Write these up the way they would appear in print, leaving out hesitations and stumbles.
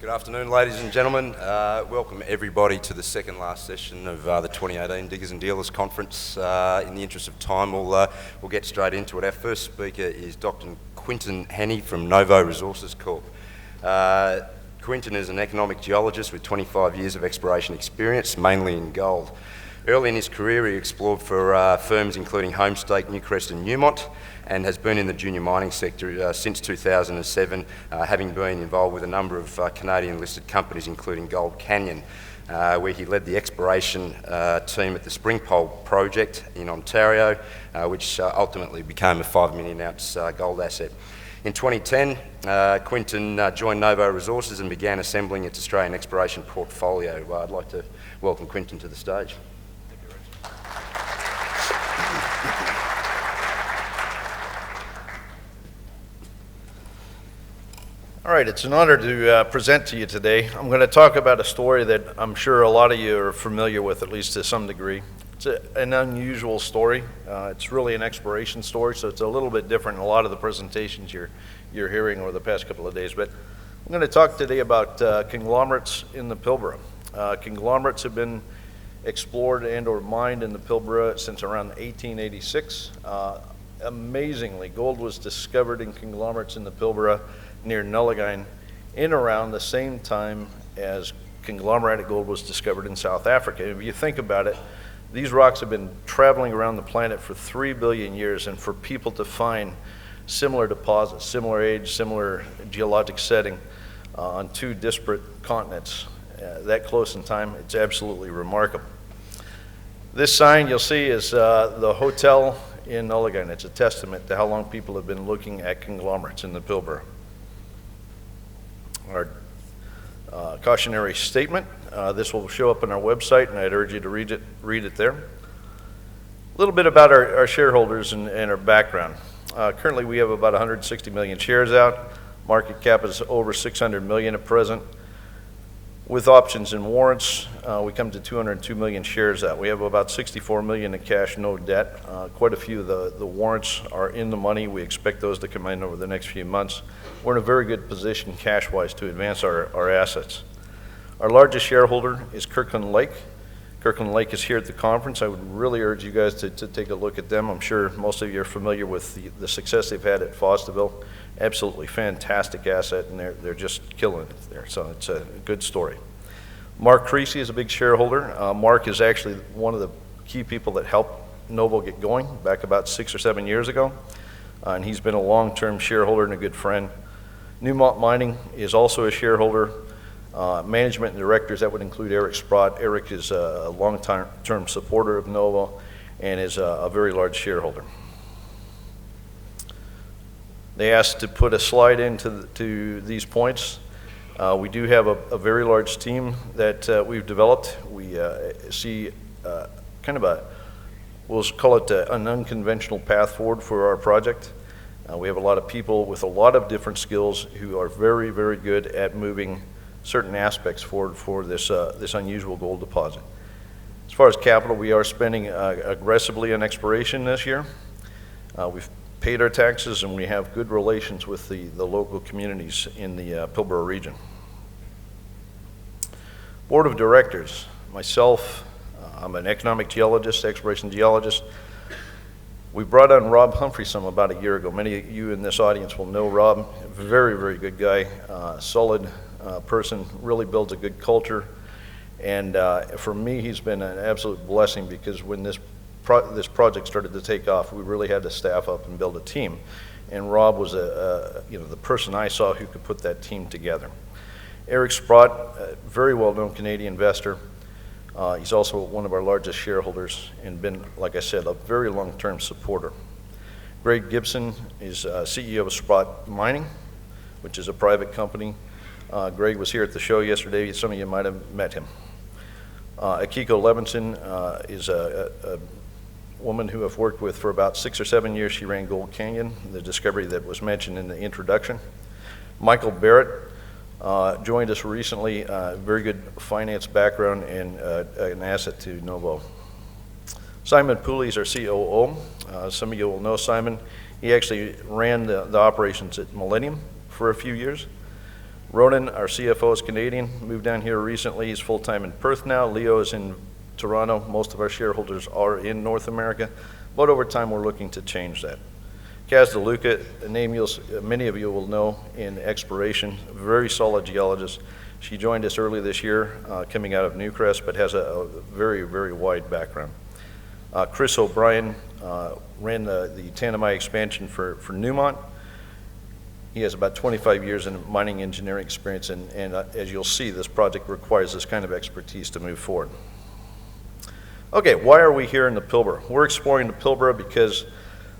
Good afternoon, ladies and gentlemen. Welcome everybody to the second last session of the 2018 Diggers and Dealers Conference. In the interest of time, we'll get straight into it. Our first speaker is Dr. Quinton Hannay from Novo Resources Corp. Quinton is an economic geologist with 25 years of exploration experience, mainly in gold. Early in his career, he explored for firms including Homestake, Newcrest and Newmont, and has been in the junior mining sector since 2007, having been involved with a number of Canadian-listed companies, including Gold Canyon, where he led the exploration team at the Springpole project in Ontario, which ultimately became a 5 million ounce gold asset. In 2010, Quinton joined Novo Resources and began assembling its Australian exploration portfolio. I'd like to welcome Quinton to the stage. All right, it's an honor to present to you today. I'm going to talk about a story that I'm sure a lot of you are familiar with, at least to some degree. It's an unusual story. It's really an exploration story, so it's a little bit different than a lot of the presentations you're hearing over the past couple of days. But I'm going to talk today about conglomerates in the Pilbara. Conglomerates have been explored and or mined in the Pilbara since around 1886. Amazingly, gold was discovered in conglomerates in the Pilbara near Nullagine in around the same time as conglomeratic gold was discovered in South Africa. If you think about it, these rocks have been traveling around the planet for 3 billion years, and for people to find similar deposits, similar age, similar geologic setting on two disparate continents that close in time, it's absolutely remarkable. This sign you'll see is the hotel in Nullagine. It's a testament to how long people have been looking at conglomerates in the Pilbara. Our cautionary statement. This will show up on our website, and I'd urge you to read it there. A little bit about our shareholders and our background. Currently, we have about 160 million shares out. Market cap is over 600 million at present. With options and warrants, we come to 202 million shares out. We have about 64 million in cash, no debt. Quite a few of the warrants are in the money. We expect those to come in over the next few months. We're in a very good position cash-wise to advance our assets. Our largest shareholder is Kirkland Lake. Kirkland Lake is here at the conference. I would really urge you guys to take a look at them. I'm sure most of you are familiar with the success they've had at Fosterville. Absolutely fantastic asset, and they're just killing it there, so it's a good story. Mark Creasy is a big shareholder. Mark is actually one of the key people that helped Novo get going back about 6 or 7 years ago, and he's been a long-term shareholder and a good friend. Newmont Mining is also a shareholder. Management and directors, that would include Eric Sprott. Eric is a long-term supporter of Novo and is a very large shareholder. They asked to put a slide into these points. We do have a very large team that we've developed. We see kind of we'll call it an unconventional path forward for our project. We have a lot of people with a lot of different skills who are very, very good at moving certain aspects forward for this unusual gold deposit. As far as capital, we are spending aggressively on exploration this year. We've paid our taxes, and we have good relations with the local communities in the Pilbara region. Board of Directors, myself, I'm an economic geologist, exploration geologist. We brought on Rob Humphrey about a year ago. Many of you in this audience will know Rob. Very, very good guy, solid person, really builds a good culture. And for me, he's been an absolute blessing, because when this project started to take off, we really had to staff up and build a team. And Rob was the person I saw who could put that team together. Eric Sprott, a very well-known Canadian investor. He's also one of our largest shareholders and been, like I said, a very long-term supporter. Greg Gibson is CEO of Sprott Mining, which is a private company. Greg was here at the show yesterday. Some of you might have met him. Akiko Levinson is a woman who I've worked with for about 6 or 7 years. She ran Gold Canyon, the discovery that was mentioned in the introduction. Michael Barrett joined us recently, very good finance background and an asset to Novo. Simon Pooley is our COO. Some of you will know Simon. He actually ran the operations at Millennium for a few years. Ronan, our CFO, is Canadian, moved down here recently. He's full-time in Perth now. Leo is in Toronto. Most of our shareholders are in North America, but over time we're looking to change that. Kaz DeLuca, a name many of you will know in exploration, very solid geologist. She joined us early this year, coming out of Newcrest, but has a very, very wide background. Chris O'Brien ran the Tanami expansion for Newmont. He has about 25 years in mining engineering experience, and as you'll see, this project requires this kind of expertise to move forward. Okay, why are we here in the Pilbara? We're exploring the Pilbara because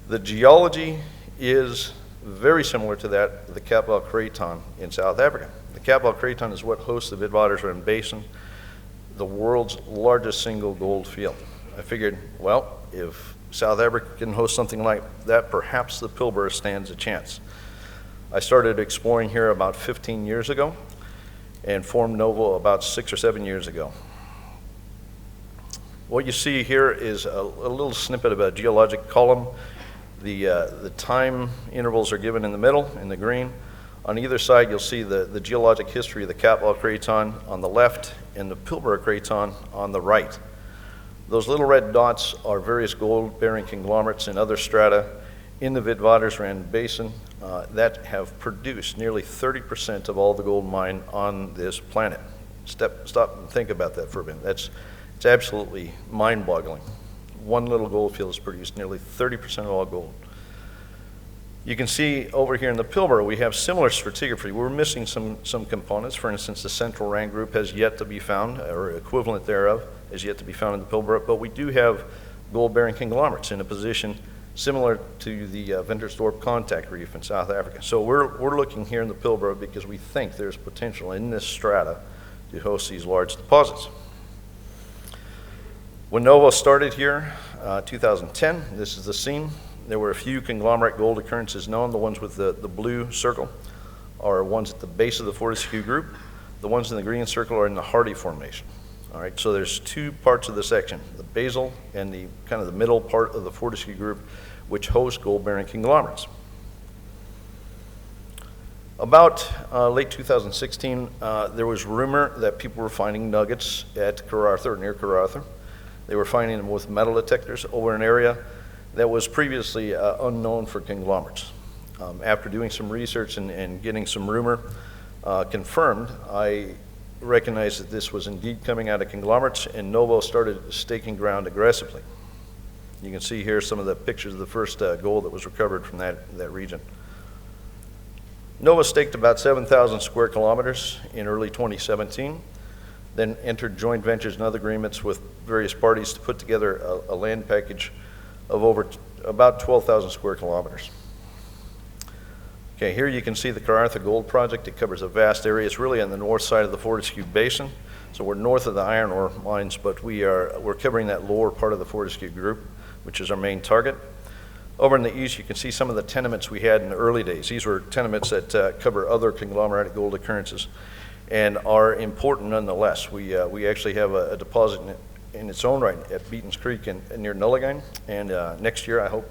the geology is very similar to that of the Karratha in South Africa. The Karratha is what hosts the Witwatersrand Basin, the world's largest single gold field. I figured, well, if South Africa can host something like that, perhaps the Pilbara stands a chance. I started exploring here about 15 years ago and formed Novo about 6 or 7 years ago. What you see here is a little snippet of a geologic column. The time intervals are given in the middle, in the green. On either side, you'll see the geologic history of the Karratha Craton on the left and the Pilbara Craton on the right. Those little red dots are various gold-bearing conglomerates and other strata in the Witwatersrand Basin that have produced nearly 30% of all the gold mined on this planet. Stop and think about that for a minute. It's absolutely mind-boggling. One little gold field has produced nearly 30% of all gold. You can see over here in the Pilbara, we have similar stratigraphy. We're missing some components. For instance, the Central Rand Group has yet to be found, or equivalent thereof has yet to be found in the Pilbara, but we do have gold-bearing conglomerates in a position similar to the Ventersdorp contact reef in South Africa. So we're looking here in the Pilbara because we think there's potential in this strata to host these large deposits. When Novo started here, 2010, this is the scene. There were a few conglomerate gold occurrences known. The ones with the blue circle are ones at the base of the Fortescue Group. The ones in the green circle are in the Hardy Formation. All right, so there's two parts of the section, the basal and the kind of the middle part of the Fortescue Group, which host gold-bearing conglomerates. About late 2016, there was rumor that people were finding nuggets at Karratha or near Karratha. They were finding them with metal detectors over an area that was previously unknown for conglomerates. After doing some research and getting some rumor confirmed, I recognized that this was indeed coming out of conglomerates, and Novo started staking ground aggressively. You can see here some of the pictures of the first gold that was recovered from that region. Novo staked about 7,000 square kilometers in early 2017, then entered joint ventures and other agreements with various parties to put together a land package of about 12,000 square kilometers. Okay, here you can see the Karratha Gold Project. It covers a vast area. It's really on the north side of the Fortescue Basin. So we're north of the iron ore mines, but we're covering that lower part of the Fortescue Group, which is our main target. Over in the east, you can see some of the tenements we had in the early days. These were tenements that cover other conglomeratic gold occurrences and are important nonetheless. We actually have a deposit in its own right at Beaton's Creek and near Nullagine, and next year I hope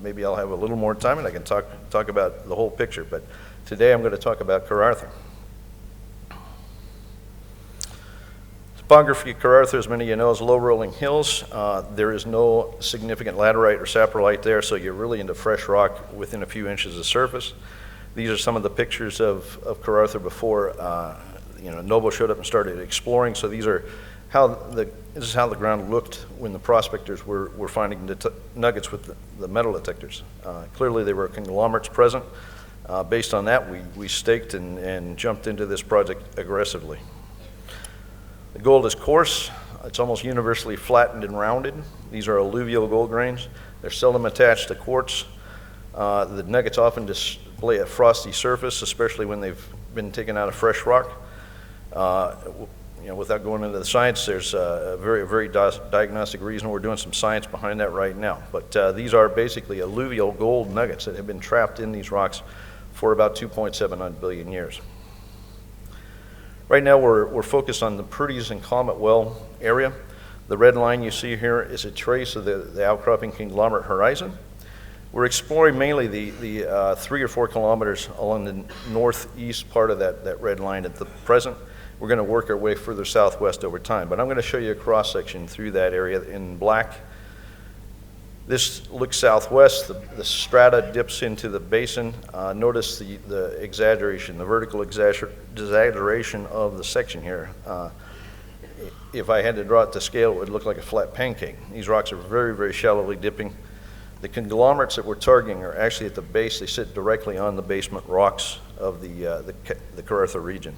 maybe I'll have a little more time and I can talk about the whole picture, but today I'm going to talk about Karratha. Topography of Karratha, as many of you know, is low rolling hills. There is no significant laterite or saprolite there, so you're really into fresh rock within a few inches of surface. These are some of the pictures of Karratha before Novo showed up and started exploring. So these are this is how the ground looked when the prospectors were finding nuggets with the metal detectors. Clearly there were conglomerates present. Based on that, we staked and jumped into this project aggressively. The gold is coarse. It's almost universally flattened and rounded. These are alluvial gold grains. They're seldom attached to quartz. The nuggets often display a frosty surface, especially when they've been taken out of fresh rock. Without going into the science, there's a very diagnostic reason. We're doing some science behind that right now. But these are basically alluvial gold nuggets that have been trapped in these rocks for about 2.79 billion years. Right now, we're focused on the Purdy's and Comet Well area. The red line you see here is a trace of the outcropping conglomerate horizon. We're exploring mainly the 3 or 4 kilometers along the northeast part of that red line at the present. We're going to work our way further southwest over time, but I'm going to show you a cross-section through that area in black. This looks southwest. The strata dips into the basin. Notice the exaggeration, the vertical exaggeration of the section here. If I had to draw it to scale, it would look like a flat pancake. These rocks are very, very shallowly dipping. The conglomerates that we're targeting are actually at the base. They sit directly on the basement rocks of the Karratha region.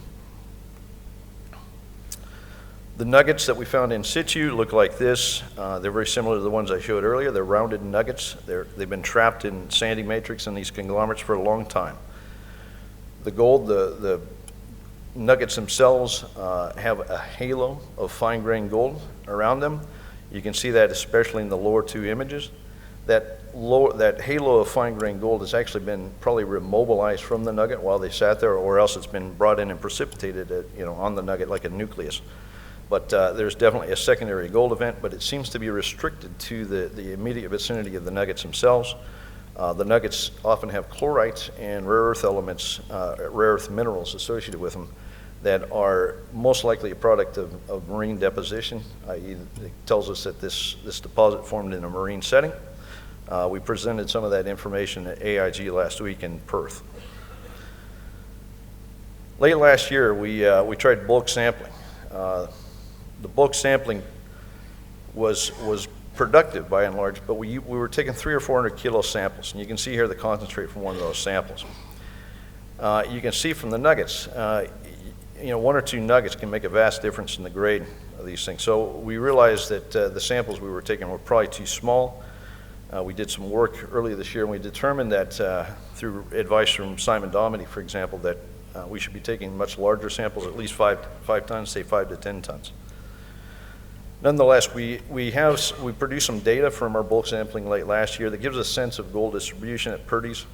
The nuggets that we found in situ look like this. They're very similar to the ones I showed earlier. They're rounded nuggets. They've been trapped in sandy matrix in these conglomerates for a long time. The gold, the nuggets themselves have a halo of fine-grained gold around them. You can see that especially in the lower 2 images. That halo of fine-grained gold has actually been probably remobilized from the nugget while they sat there, or else it's been brought in and precipitated on the nugget like a nucleus. But there's definitely a secondary gold event, but it seems to be restricted to the immediate vicinity of the nuggets themselves. The nuggets often have chlorites and rare earth elements, rare earth minerals associated with them that are most likely a product of marine deposition, i.e. it tells us that this deposit formed in a marine setting. We presented some of that information at AIG last week in Perth. Late last year, we tried bulk sampling. The bulk sampling was productive by and large, but we were taking 300 or 400 kilo samples, and you can see here the concentrate from one of those samples. You can see from the nuggets, 1 or 2 nuggets can make a vast difference in the grade of these things. So we realized that the samples we were taking were probably too small. We did some work earlier this year, and we determined that through advice from Simon Domity, for example, that we should be taking much larger samples, at least 5 tons, say 5 to 10 tons. Nonetheless, we produced some data from our bulk sampling late last year that gives a sense of gold distribution at Purdy's.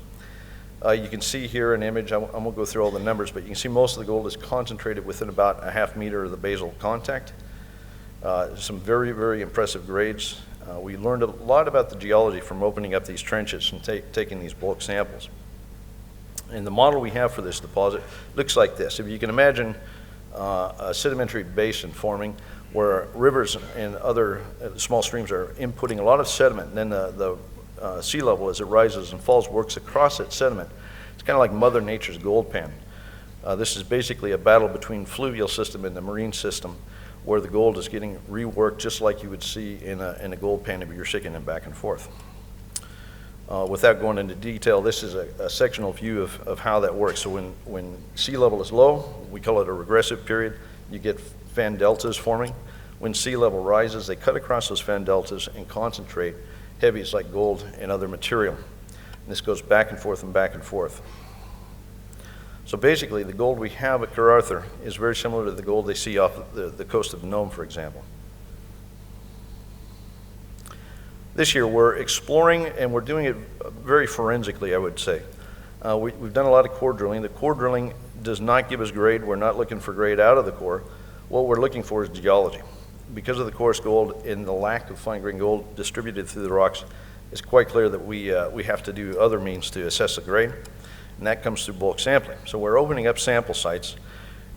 You can see here an image. I won't go through all the numbers, but you can see most of the gold is concentrated within about a half meter of the basal contact. Some very, very impressive grades. We learned a lot about the geology from opening up these trenches and taking these bulk samples. And the model we have for this deposit looks like this. If you can imagine a sedimentary basin forming where rivers and other small streams are inputting a lot of sediment, and then the sea level as it rises and falls works across that sediment. It's kind of like Mother Nature's gold pan. This is basically a battle between fluvial system and the marine system, where the gold is getting reworked just like you would see in a gold pan if you're shaking it back and forth. Without going into detail, this is a sectional view of how that works. So when sea level is low, we call it a regressive period, you get fan deltas forming. When sea level rises, they cut across those fan deltas and concentrate heavies like gold and other material. And this goes back and forth and back and forth. So basically, the gold we have at Karratha is very similar to the gold they see off the coast of Novo, for example. This year, we're exploring, and we're doing it very forensically, I would say. We've done a lot of core drilling. The core drilling does not give us grade. We're not looking for grade out of the core. What we're looking for is geology. Because of the coarse gold and the lack of fine-grained gold distributed through the rocks, it's quite clear that we have to do other means to assess the grade, and that comes through bulk sampling. So we're opening up sample sites.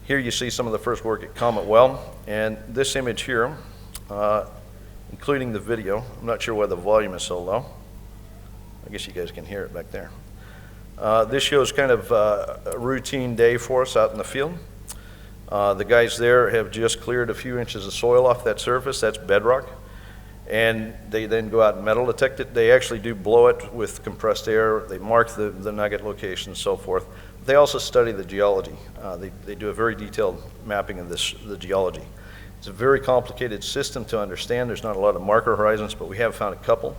Here you see some of the first work at Comet Well, and this image here, including the video, I'm not sure why the volume is so low. I guess you guys can hear it back there. This shows kind of a routine day for us out in the field. The guys there have just cleared a few inches of soil off that surface. That's bedrock. And they then go out and metal detect it. They actually do blow it with compressed air. They mark the nugget location and so forth. They also study the geology. They do a very detailed mapping of the geology. It's a very complicated system to understand. There's not a lot of marker horizons, but we have found a couple.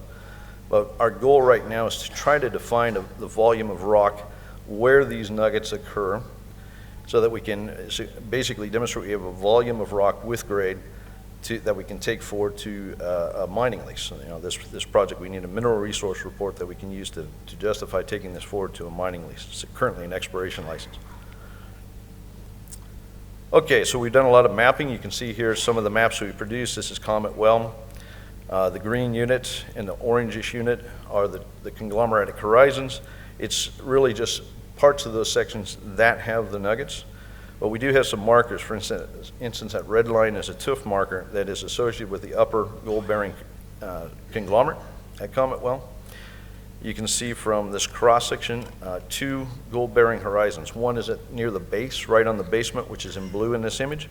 But our goal right now is to try to define the volume of rock where these nuggets occur, so that we can basically demonstrate we have a volume of rock with grade that we can take forward to a mining lease. So, this project, we need a mineral resource report that we can use to justify taking this forward to a mining lease. It's currently an exploration license. Okay, so we've done a lot of mapping. You can see here some of the maps we produced. This is Comet Well. The green unit and the orangish unit are the conglomeratic horizons. It's really just parts of those sections that have the nuggets. But we do have some markers. For instance, that red line is a tuff marker that is associated with the upper gold-bearing conglomerate at Comet Well. You can see from this cross-section 2 gold-bearing horizons. One is near the base, right on the basement, which is in blue in this image.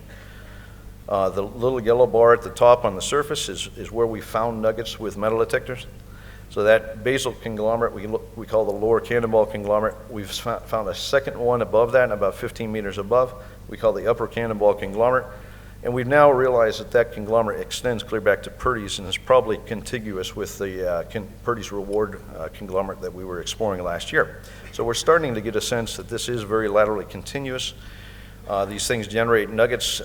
The little yellow bar at the top on the surface is where we found nuggets with metal detectors. So that basal conglomerate we call the lower cannonball conglomerate. We've found a second one above that, about 15 meters above. We call the upper cannonball conglomerate. And we've now realized that that conglomerate extends clear back to Purdy's and is probably contiguous with the Purdy's reward conglomerate that we were exploring last year. So we're starting to get a sense that this is very laterally continuous. These things generate nuggets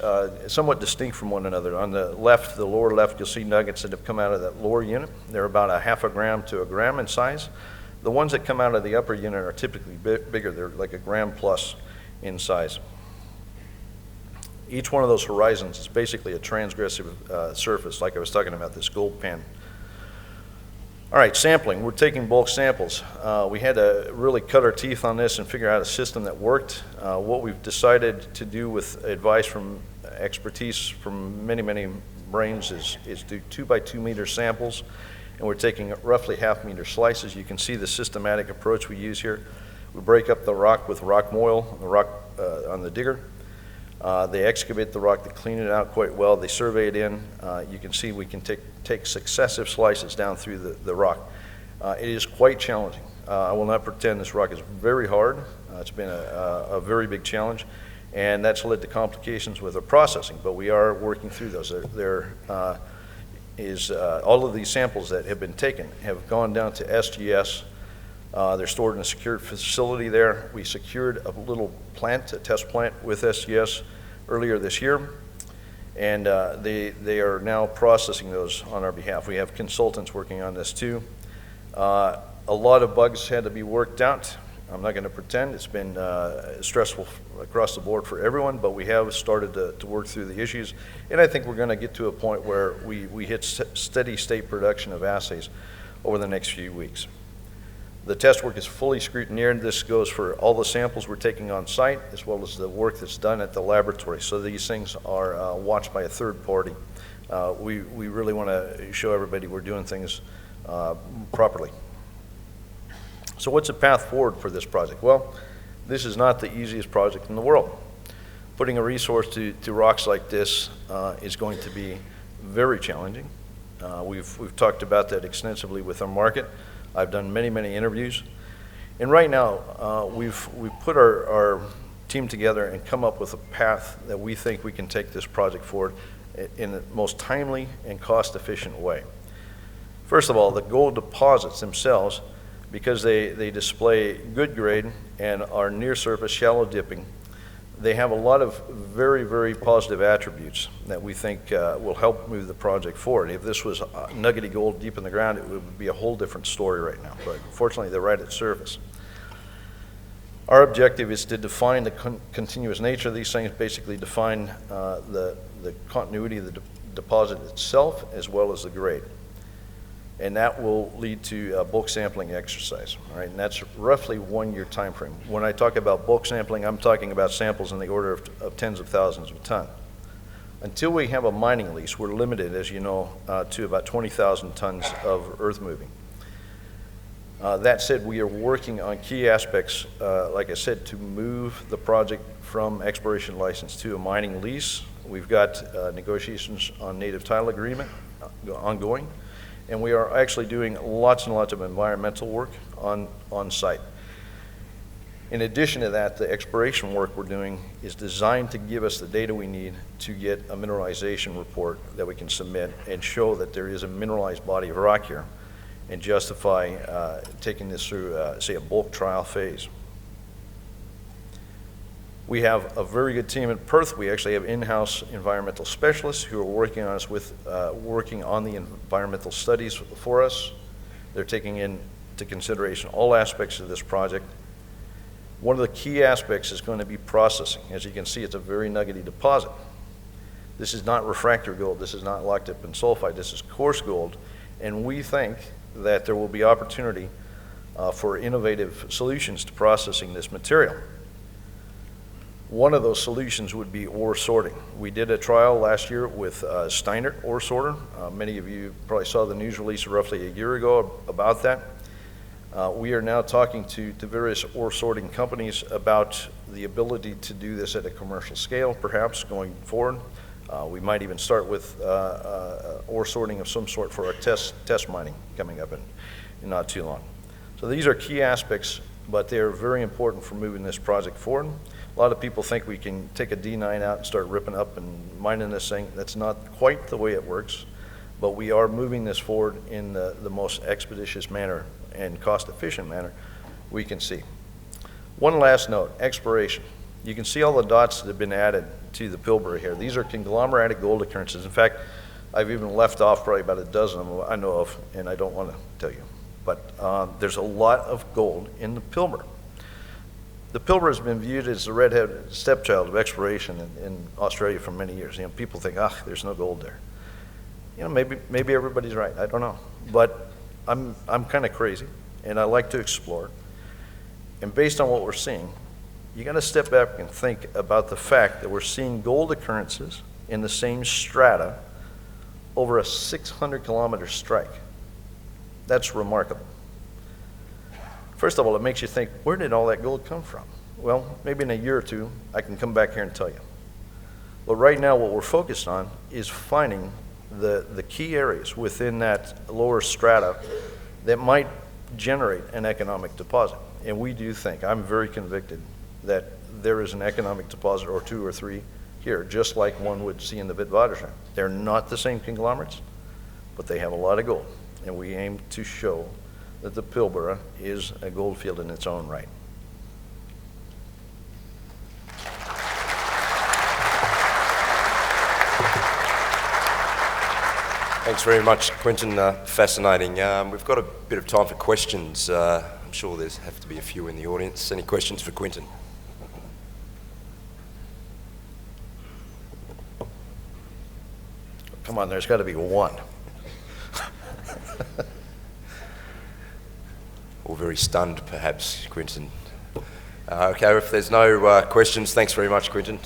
somewhat distinct from one another. On the left, the lower left, you'll see nuggets that have come out of that lower unit. They're about a half a gram to a gram in size. The ones that come out of the upper unit are typically bigger. They're like a gram plus in size. Each one of those horizons is basically a transgressive surface, like I was talking about, this gold pan. All right, sampling. We're taking bulk samples. We had to really cut our teeth on this and figure out a system that worked. What we've decided to do with advice from expertise from many, many brains is do 2 by 2 meter samples, and we're taking roughly half-meter slices. You can see the systematic approach we use here. We break up the rock with rock moil, the rock on the digger. They excavate the rock, they clean it out quite well, they survey it in. You can see we can take successive slices down through the rock. It is quite challenging. I will not pretend this rock is very hard. It's been a very big challenge, and that's led to complications with the processing, but we are working through those. All of these samples that have been taken have gone down to SGS. They're stored in a secured facility there. We secured a little plant, a test plant with SGS earlier this year, and they are now processing those on our behalf. We have consultants working on this too. A lot of bugs had to be worked out. I'm not going to pretend. It's been stressful across the board for everyone, but we have started to work through the issues, and I think we're going to get to a point where we hit steady state production of assays over the next few weeks. The test work is fully scrutineered. This goes for all the samples we're taking on site, as well as the work that's done at the laboratory. So these things are watched by a third party. We really want to show everybody we're doing things properly. So what's the path forward for this project? Well, this is not the easiest project in the world. Putting a resource to rocks like this is going to be very challenging. We've talked about that extensively with our market. I've done many, many interviews. And right now, we've put our team together and come up with a path that we think we can take this project forward in the most timely and cost-efficient way. First of all, the gold deposits themselves, because they display good grade and are near surface, shallow dipping, they have a lot of very, very positive attributes that we think will help move the project forward. If this was nuggety gold deep in the ground, it would be a whole different story right now. But fortunately, they're right at surface. Our objective is to define the continuous nature of these things, basically define the continuity of the deposit itself as well as the grade. And that will lead to a bulk sampling exercise, all right? And that's roughly 1 year time frame. When I talk about bulk sampling, I'm talking about samples in the order of tens of thousands of tons. Until we have a mining lease, we're limited, as you know, to about 20,000 tons of earth moving. That said, we are working on key aspects, like I said, to move the project from exploration license to a mining lease. We've got negotiations on native title agreement ongoing. And we are actually doing lots and lots of environmental work on site. In addition to that, the exploration work we're doing is designed to give us the data we need to get a mineralization report that we can submit and show that there is a mineralized body of rock here and justify taking this through, say, a bulk trial phase. We have a very good team in Perth. We actually have in-house environmental specialists who are working on working on the environmental studies for us. They're taking into consideration all aspects of this project. One of the key aspects is going to be processing. As you can see, it's a very nuggety deposit. This is not refractory gold. This is not locked up in sulfide. This is coarse gold. And we think that there will be opportunity for innovative solutions to processing this material. One of those solutions would be ore sorting. We did a trial last year with Steiner ore sorter. Many of you probably saw the news release roughly a year ago about that. We are now talking to various ore sorting companies about the ability to do this at a commercial scale, perhaps going forward. We might even start with ore sorting of some sort for our test mining coming up in not too long. So these are key aspects, but they are very important for moving this project forward. A lot of people think we can take a D9 out and start ripping up and mining this thing. That's not quite the way it works, but we are moving this forward in the most expeditious manner and cost-efficient manner we can see. One last note, exploration. You can see all the dots that have been added to the Pilbara here. These are conglomeratic gold occurrences. In fact, I've even left off probably about a dozen of them I know of, and I don't want to tell you. But there's a lot of gold in the Pilbara. The Pilbara has been viewed as the redheaded stepchild of exploration in Australia for many years. You know, people think, there's no gold there. You know, maybe everybody's right. I don't know. But I'm kind of crazy, and I like to explore. And based on what we're seeing, you got to step back and think about the fact that we're seeing gold occurrences in the same strata over a 600-kilometer strike. That's remarkable. First of all, it makes you think, where did all that gold come from? Well, maybe in a year or two, I can come back here and tell you. But right now, what we're focused on is finding the key areas within that lower strata that might generate an economic deposit. And we do think, I'm very convicted, that there is an economic deposit or two or three here, just like one would see in the Witwatersrand. They're not the same conglomerates, but they have a lot of gold. And we aim to show that the Pilbara is a gold field in its own right. Thanks very much, Quinton. Fascinating. We've got a bit of time for questions. I'm sure there's have to be a few in the audience. Any questions for Quinton? Come on, there's got to be one. Or very stunned, perhaps, Quinton. Okay, if there's no questions, thanks very much, Quinton.